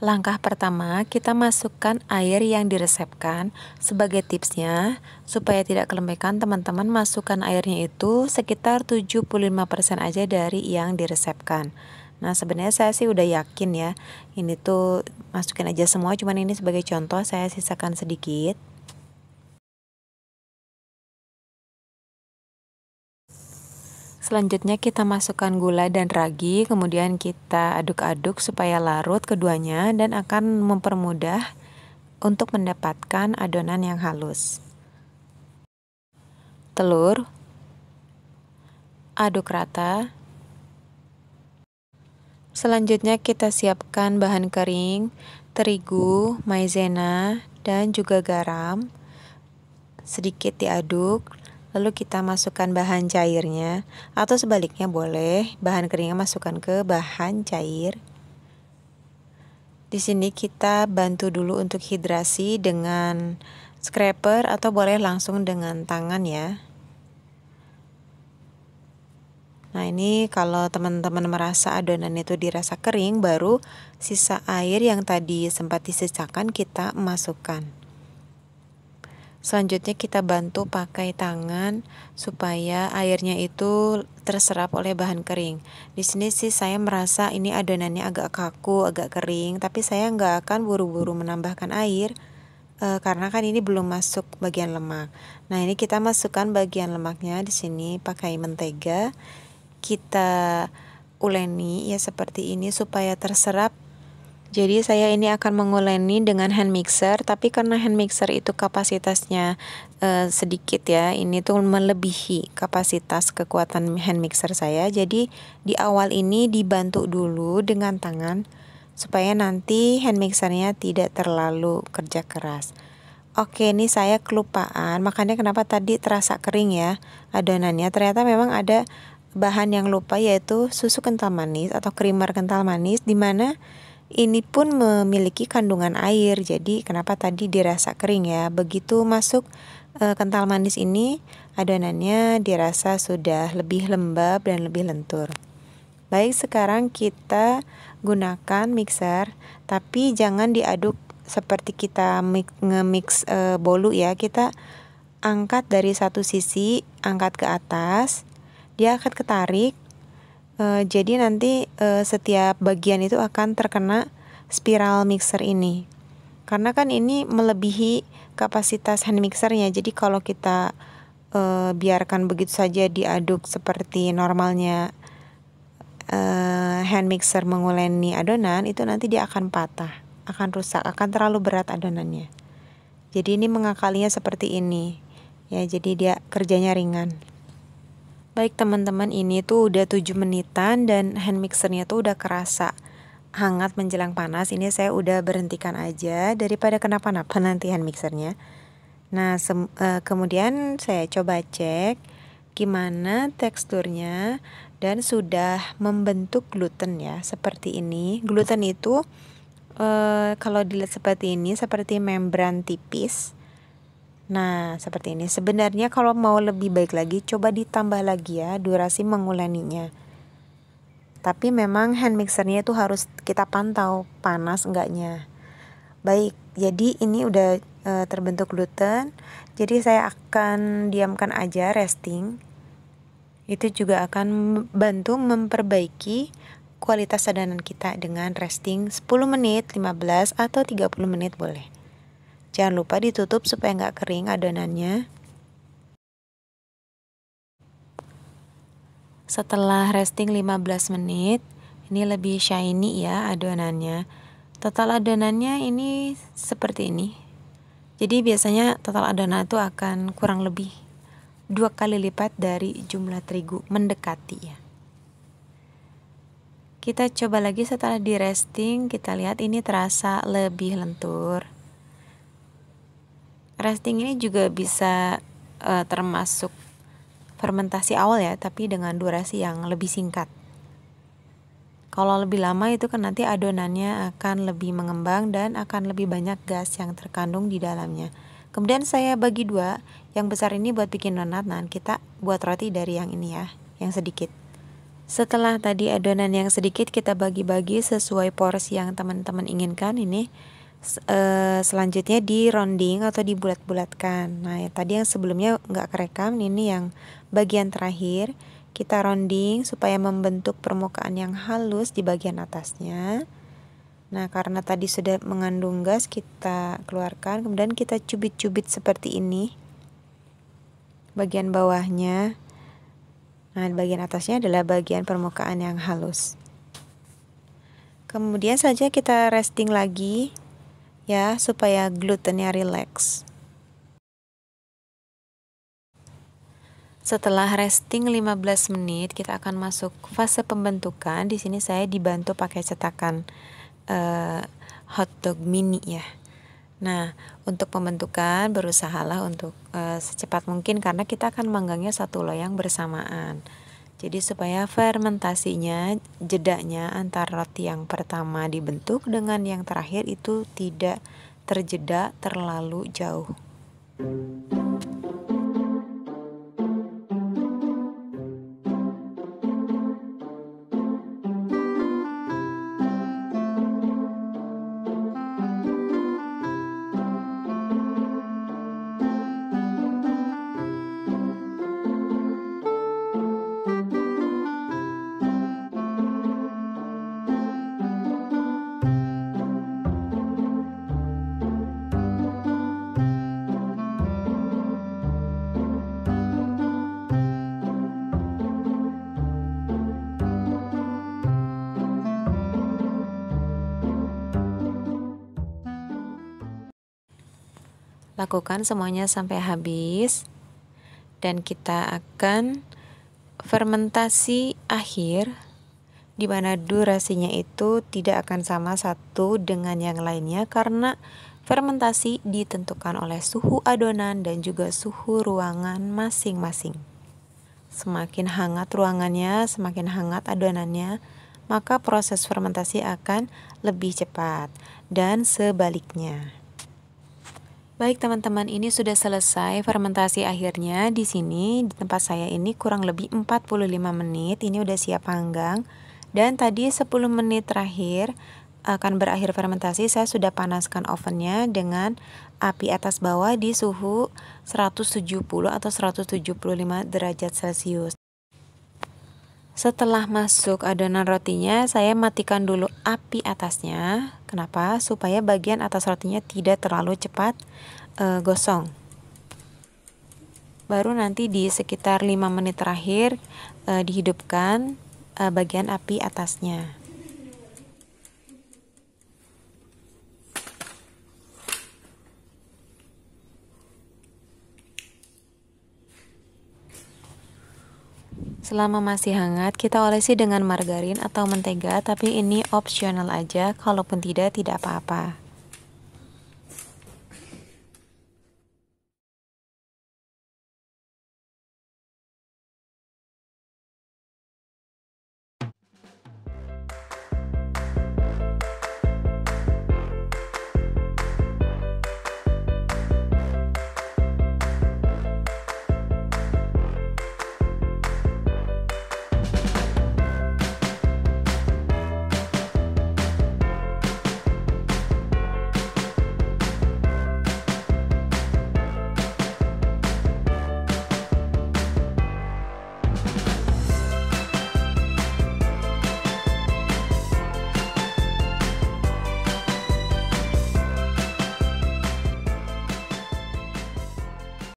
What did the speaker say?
Langkah pertama, kita masukkan air yang diresepkan. Sebagai tipsnya, supaya tidak kelembekan, teman-teman masukkan airnya itu sekitar 75% aja dari yang diresepkan. Nah, sebenarnya saya sih udah yakin ya, ini tuh masukin aja semua, cuman ini sebagai contoh saya sisakan sedikit. Selanjutnya kita masukkan gula dan ragi, kemudian kita aduk-aduk supaya larut keduanya dan akan mempermudah untuk mendapatkan adonan yang halus. Telur, aduk rata. Selanjutnya kita siapkan bahan kering, terigu, maizena, dan juga garam. Sedikit diaduk. Lalu kita masukkan bahan cairnya, atau sebaliknya boleh, bahan keringnya masukkan ke bahan cair. Di sini kita bantu dulu untuk hidrasi dengan scraper atau boleh langsung dengan tangan ya. Nah, ini kalau teman-teman merasa adonan itu dirasa kering, baru sisa air yang tadi sempat disisakan kita masukkan. Selanjutnya kita bantu pakai tangan supaya airnya itu terserap oleh bahan kering. Di sini sih saya merasa ini adonannya agak kaku, agak kering, tapi saya nggak akan buru-buru menambahkan air karena kan ini belum masuk bagian lemak. Nah, ini kita masukkan bagian lemaknya di sini pakai mentega. Kita uleni ya seperti ini supaya terserap. Jadi saya ini akan menguleni dengan hand mixer, tapi karena hand mixer itu kapasitasnya sedikit ya, ini tuh melebihi kapasitas kekuatan hand mixer saya. Jadi di awal ini dibantu dulu dengan tangan supaya nanti hand mixernya tidak terlalu kerja keras. Oke, ini saya kelupaan, makanya kenapa tadi terasa kering ya adonannya. Ternyata memang ada bahan yang lupa, yaitu susu kental manis atau creamer kental manis, di mana ini pun memiliki kandungan air, jadi kenapa tadi dirasa kering ya. Begitu masuk kental manis ini, adonannya dirasa sudah lebih lembab dan lebih lentur. Baik, sekarang kita gunakan mixer, tapi jangan diaduk seperti kita nge-mix bolu ya. Kita angkat dari satu sisi, angkat ke atas, dia akan ketarik. Jadi nanti setiap bagian itu akan terkena spiral mixer ini. Karena kan ini melebihi kapasitas hand mixernya. Jadi kalau kita biarkan begitu saja diaduk seperti normalnya hand mixer menguleni adonan, itu nanti dia akan patah, akan rusak, akan terlalu berat adonannya. Jadi ini mengakalinya seperti ini. Ya, jadi dia kerjanya ringan. Baik teman-teman, ini tuh udah 7 menitan dan hand mixernya tuh udah kerasa hangat menjelang panas. Ini saya udah berhentikan aja daripada kenapa-napa nanti hand mixernya. Nah, kemudian saya coba cek gimana teksturnya dan sudah membentuk gluten ya, seperti ini. Gluten itu kalau dilihat seperti ini, seperti membran tipis. Nah, seperti ini. Sebenarnya kalau mau lebih baik lagi, coba ditambah lagi ya durasi menguleninya. Tapi memang hand mixernya itu harus kita pantau panas enggaknya. Baik, jadi ini udah terbentuk gluten. Jadi saya akan diamkan aja resting. Itu juga akan bantu memperbaiki kualitas adonan kita dengan resting 10 menit, 15 atau 30 menit boleh. Jangan lupa ditutup supaya nggak kering adonannya. Setelah resting 15 menit, ini lebih shiny ya adonannya. Total adonannya ini seperti ini. Jadi biasanya total adonan itu akan kurang lebih 2 kali lipat dari jumlah terigu, mendekati ya. Kita coba lagi setelah di resting, kita lihat ini terasa lebih lentur. Resting ini juga bisa termasuk fermentasi awal ya, tapi dengan durasi yang lebih singkat. Kalau lebih lama itu kan nanti adonannya akan lebih mengembang dan akan lebih banyak gas yang terkandung di dalamnya. Kemudian saya bagi dua, yang besar ini buat bikin donat, nah kita buat roti dari yang ini ya, yang sedikit. Setelah tadi adonan yang sedikit kita bagi-bagi sesuai porsi yang teman-teman inginkan, ini selanjutnya di rounding atau dibulat-bulatkan. Nah, tadi yang sebelumnya nggak kerekam, ini yang bagian terakhir kita rounding supaya membentuk permukaan yang halus di bagian atasnya. Nah, karena tadi sudah mengandung gas, kita keluarkan, kemudian kita cubit-cubit seperti ini bagian bawahnya. Nah, bagian atasnya adalah bagian permukaan yang halus. Kemudian saja kita resting lagi ya, supaya glutennya relax. Setelah resting 15 menit, kita akan masuk fase pembentukan. Di sini saya dibantu pakai cetakan hotdog mini ya. Nah, untuk pembentukan berusahalah untuk secepat mungkin karena kita akan manggangnya satu loyang bersamaan. Jadi supaya fermentasinya, jedanya antara roti yang pertama dibentuk dengan yang terakhir itu tidak terjeda terlalu jauh. Lakukan semuanya sampai habis dan kita akan fermentasi akhir di mana durasinya itu tidak akan sama satu dengan yang lainnya karena fermentasi ditentukan oleh suhu adonan dan juga suhu ruangan masing-masing. Semakin hangat ruangannya, semakin hangat adonannya, maka proses fermentasi akan lebih cepat dan sebaliknya. Baik teman-teman, ini sudah selesai fermentasi akhirnya. Di sini di tempat saya ini kurang lebih 45 menit. Ini udah siap panggang. Dan tadi 10 menit terakhir akan berakhir fermentasi, saya sudah panaskan ovennya dengan api atas bawah di suhu 170 atau 175 derajat Celcius. Setelah masuk adonan rotinya, saya matikan dulu api atasnya. Kenapa? Supaya bagian atas rotinya tidak terlalu cepat gosong. Baru nanti di sekitar 5 menit terakhir dihidupkan bagian api atasnya. Selama masih hangat, kita olesi dengan margarin atau mentega, tapi ini opsional aja, kalaupun tidak apa-apa.